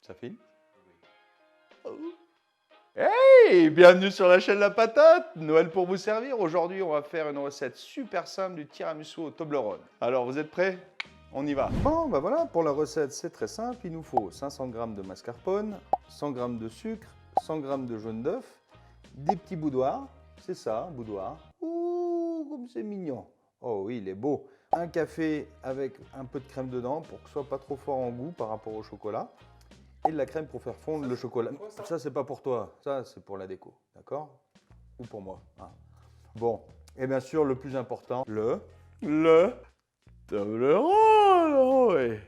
Ça filme? Oh. Hey, bienvenue sur la chaîne La Patate. Noël pour vous servir. Aujourd'hui, on va faire une recette super simple du tiramisu au Toblerone. Alors, vous êtes prêts? On y va. Bon, ben voilà, pour la recette, c'est très simple. Il nous faut 500 g de mascarpone, 100 g de sucre, 100 g de jaune d'œuf, des petits boudoirs. C'est ça, boudoir. Ouh, comme c'est mignon. Oh oui, il est beau. Un café avec un peu de crème dedans pour que ce soit pas trop fort en goût par rapport au chocolat. Et de la crème pour faire fondre le chocolat. Ça, c'est pas pour toi. Ça, c'est pour la déco. D'accord? Ou pour moi. Hein. Bon. Et bien sûr, le plus important, le Toblerone. Ouais.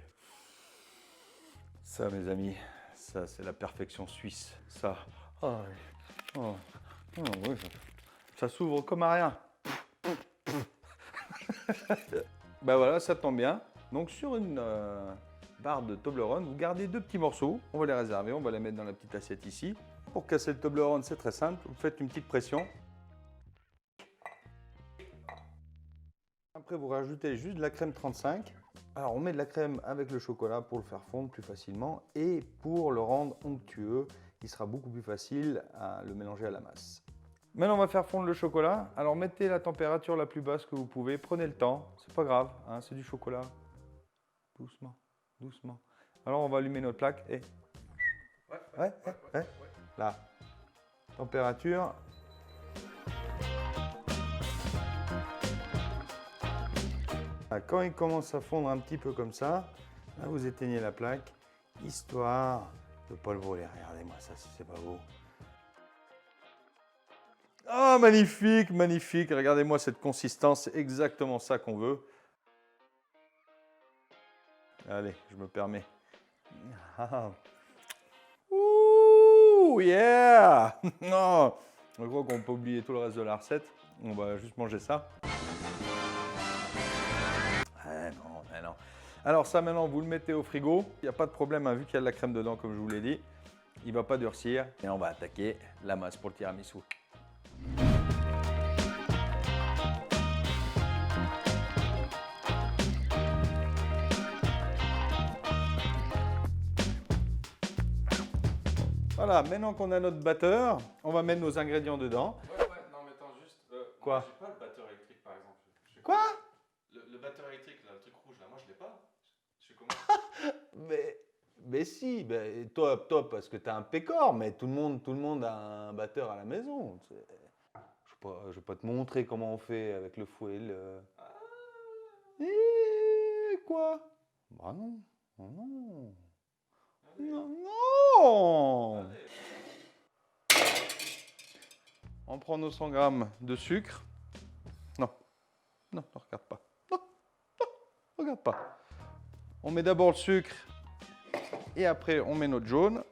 Ça, mes amis, ça, c'est la perfection suisse. Ça. Oh, oh, oh, oui, ça s'ouvre comme à rien. Ben voilà, ça tombe bien. Donc, sur une barre de Toblerone, vous gardez deux petits morceaux. On va les réserver, on va les mettre dans la petite assiette ici. Pour casser le Toblerone, c'est très simple. Vous faites une petite pression. Après, vous rajoutez juste de la crème 35. Alors, on met de la crème avec le chocolat pour le faire fondre plus facilement et pour le rendre onctueux, il sera beaucoup plus facile à le mélanger à la masse. Maintenant, on va faire fondre le chocolat. Alors, mettez la température la plus basse que vous pouvez. Prenez le temps, c'est pas grave, hein, c'est du chocolat. Doucement, doucement. Alors, on va allumer notre plaque et... Ouais. Là. Température. Quand il commence à fondre un petit peu comme ça, là, vous éteignez la plaque, histoire de ne pas le brûler. Regardez-moi ça, si c'est pas beau. Oh, magnifique, magnifique. Regardez-moi cette consistance, c'est exactement ça qu'on veut. Allez, je me permets. Ouh, yeah. Non, je crois qu'on peut oublier tout le reste de la recette. On va juste manger ça. Non. Alors ça, maintenant, vous le mettez au frigo. Il n'y a pas de problème, hein, vu qu'il y a de la crème dedans, comme je vous l'ai dit. Il ne va pas durcir. Et on va attaquer la masse pour le tiramisu. Voilà, maintenant qu'on a notre batteur, on va mettre nos ingrédients dedans. Ouais, non mais attends juste. Quoi? Moi, j'ai pas le batteur électrique par exemple. Quoi? Le batteur électrique, là, le truc rouge là, moi je l'ai pas. Je sais comment. Mais si, toi, parce que tu as un pécor, mais tout le monde a un batteur à la maison. Je vais pas te montrer comment on fait avec le fouet. Quoi? Bah non, non. Non. On prend nos 100 g de sucre. Non, regarde pas. Non, regarde pas. On met d'abord le sucre et après on met notre jaune.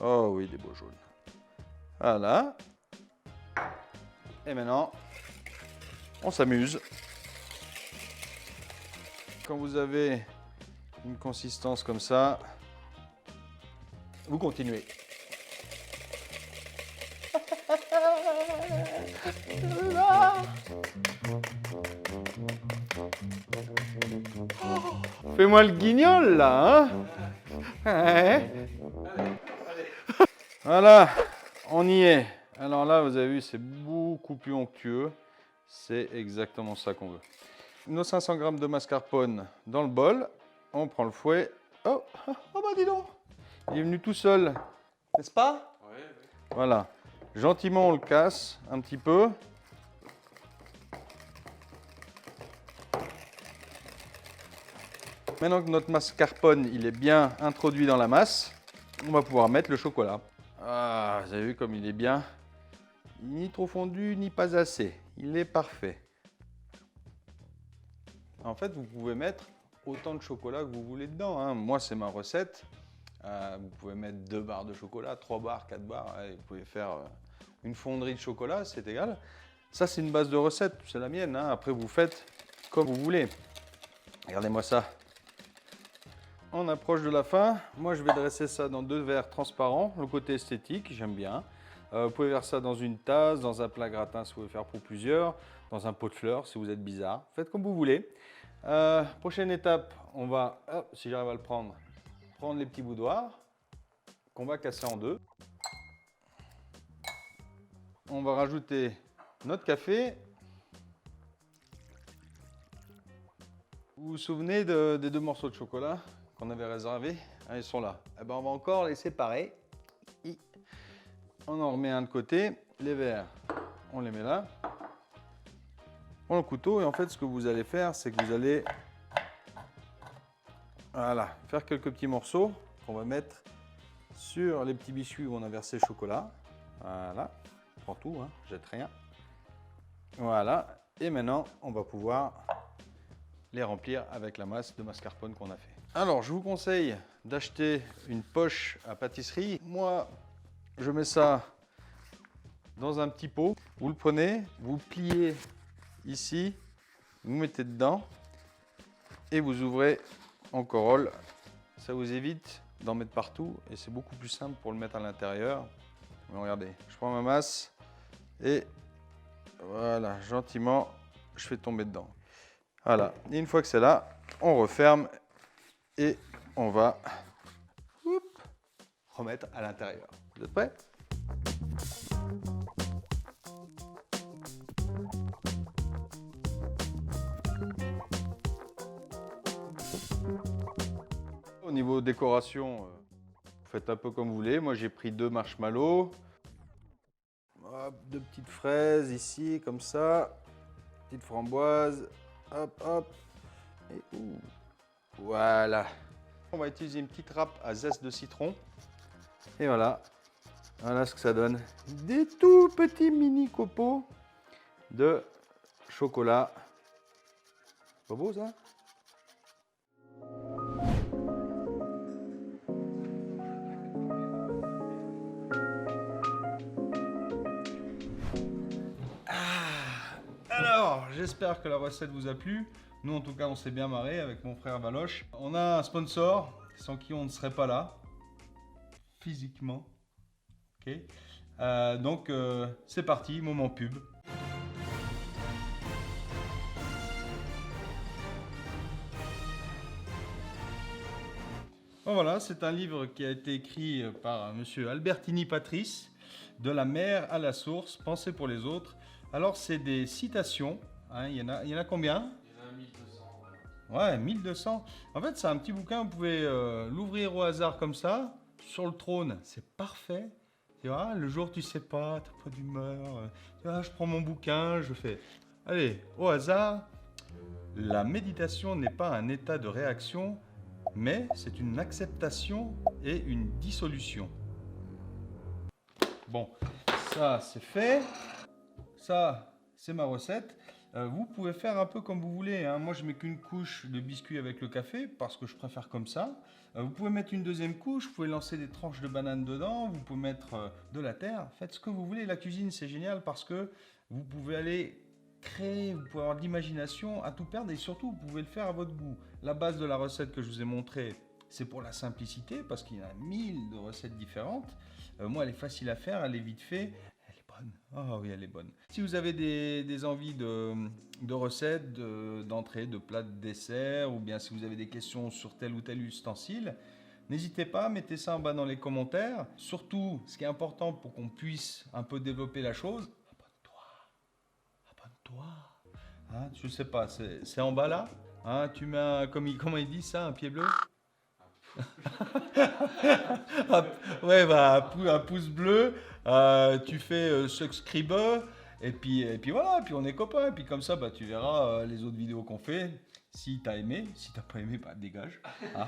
Oh oui, des beaux jaunes. Voilà. Et maintenant, on s'amuse. Quand vous avez une consistance comme ça, vous continuez. Fais-moi le guignol là, hein? Voilà, on y est. Alors là, vous avez vu, c'est beaucoup plus onctueux. C'est exactement ça qu'on veut. Nos 500 g de mascarpone dans le bol. On prend le fouet. Oh bah dis donc, il est venu tout seul, n'est-ce pas? Ouais. Voilà. Gentiment, on le casse un petit peu. Maintenant que notre mascarpone il est bien introduit dans la masse, on va pouvoir mettre le chocolat. Ah, vous avez vu comme il est bien. Ni trop fondu, ni pas assez. Il est parfait. En fait, vous pouvez mettre autant de chocolat que vous voulez dedans, hein. Moi, c'est ma recette. Vous pouvez mettre 2 barres de chocolat, 3 barres, 4 barres. Vous pouvez faire une fonderie de chocolat, c'est égal. Ça, c'est une base de recette, c'est la mienne, hein. Après, vous faites comme vous voulez. Regardez-moi ça. On approche de la fin. Moi, je vais dresser ça dans 2 verres transparents. Le côté esthétique, j'aime bien. Vous pouvez faire ça dans une tasse, dans un plat gratin si vous voulez faire pour plusieurs, dans un pot de fleurs si vous êtes bizarre. Faites comme vous voulez. Prochaine étape, on va, si j'arrive à le prendre les petits boudoirs. qu'on va casser en deux. On va rajouter notre café. Vous vous souvenez des 2 morceaux de chocolat qu'on avait réservés? Ils sont là. Eh ben, on va encore les séparer. On en remet un de côté. Les verres, on les met là. On prend le couteau et en fait, ce que vous allez faire, c'est que vous allez faire quelques petits morceaux qu'on va mettre sur les petits biscuits où on a versé le chocolat. Voilà. On prend tout, hein, jette rien. Voilà. Et maintenant, on va pouvoir les remplir avec la masse de mascarpone qu'on a fait. Alors, je vous conseille d'acheter une poche à pâtisserie. Moi, je mets ça dans un petit pot. Vous le prenez, vous pliez ici, vous mettez dedans et vous ouvrez en corolle. Ça vous évite d'en mettre partout et c'est beaucoup plus simple pour le mettre à l'intérieur. Regardez, je prends ma masse et voilà, gentiment, je fais tomber dedans. Voilà, et une fois que c'est là, on referme et on va remettre à l'intérieur. Vous êtes prêts? Au niveau décoration, vous faites un peu comme vous voulez. Moi, j'ai pris 2 marshmallows, 2 petites fraises ici, comme ça, petite framboise, hop, hop, et voilà. On va utiliser une petite râpe à zeste de citron. Et voilà, voilà ce que ça donne. Des tout petits mini copeaux de chocolat. Pas beau ça? Alors, j'espère que la recette vous a plu. Nous, en tout cas, on s'est bien marré avec mon frère Valoche. On a un sponsor sans qui on ne serait pas là, physiquement. Ok. Donc, c'est parti, moment pub. Bon, voilà, c'est un livre qui a été écrit par monsieur Albertini Patrice, De la mer à la source, Pensée pour les autres. Alors, c'est des citations. Hein, il y en a combien? Il y en a 1200. Ouais, 1200. En fait, c'est un petit bouquin, vous pouvez l'ouvrir au hasard comme ça, sur le trône, c'est parfait. Tu vois, le jour tu sais pas, t'as pas d'humeur, tu vois, je prends mon bouquin, je fais, allez, au hasard, la méditation n'est pas un état de réaction, mais c'est une acceptation et une dissolution. Bon, ça c'est fait, ça c'est ma recette. Vous pouvez faire un peu comme vous voulez, hein. Moi je mets qu'une couche de biscuit avec le café parce que je préfère comme ça. Vous pouvez mettre une deuxième couche, vous pouvez lancer des tranches de banane dedans, vous pouvez mettre de la terre, faites ce que vous voulez. La cuisine c'est génial parce que vous pouvez aller créer, vous pouvez avoir de l'imagination à tout perdre et surtout vous pouvez le faire à votre goût. La base de la recette que je vous ai montrée, c'est pour la simplicité parce qu'il y a 1000 de recettes différentes. Moi elle est facile à faire, elle est vite faite. Ah oui, elle est bonne. Si vous avez des envies de recettes, d'entrées, de plats, de desserts, ou bien si vous avez des questions sur tel ou tel ustensile, n'hésitez pas, mettez ça en bas dans les commentaires. Surtout, ce qui est important pour qu'on puisse un peu développer la chose, abonne-toi. Hein, je sais pas, c'est en bas là. Hein, tu mets, comment il dit ça, un pied bleu? Ouais, bah, un pouce bleu, tu fais subscribe et puis voilà, puis on est copains, et puis comme ça bah, tu verras les autres vidéos qu'on fait, si t'as aimé, si t'as pas aimé, bah dégage. Hein.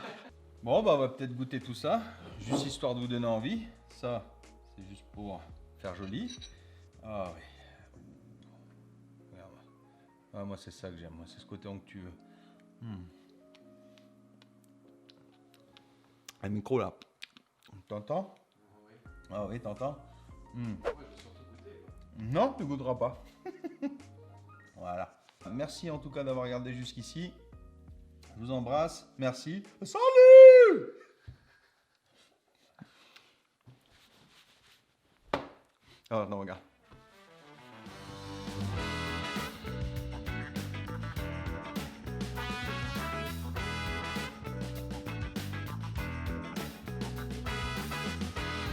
Bon bah on va peut-être goûter tout ça, juste histoire de vous donner envie, ça c'est juste pour faire joli. Ah oui. Regarde. Ah, moi c'est ça que j'aime, moi c'est ce côté onctueux. Le micro là, t'entends? Oui. Ah oui, t'entends? Ouais, je vais surtout goûter. Non, tu goûteras pas. Voilà. Merci en tout cas d'avoir regardé jusqu'ici. Je vous embrasse. Merci. Salut! Oh non, regarde.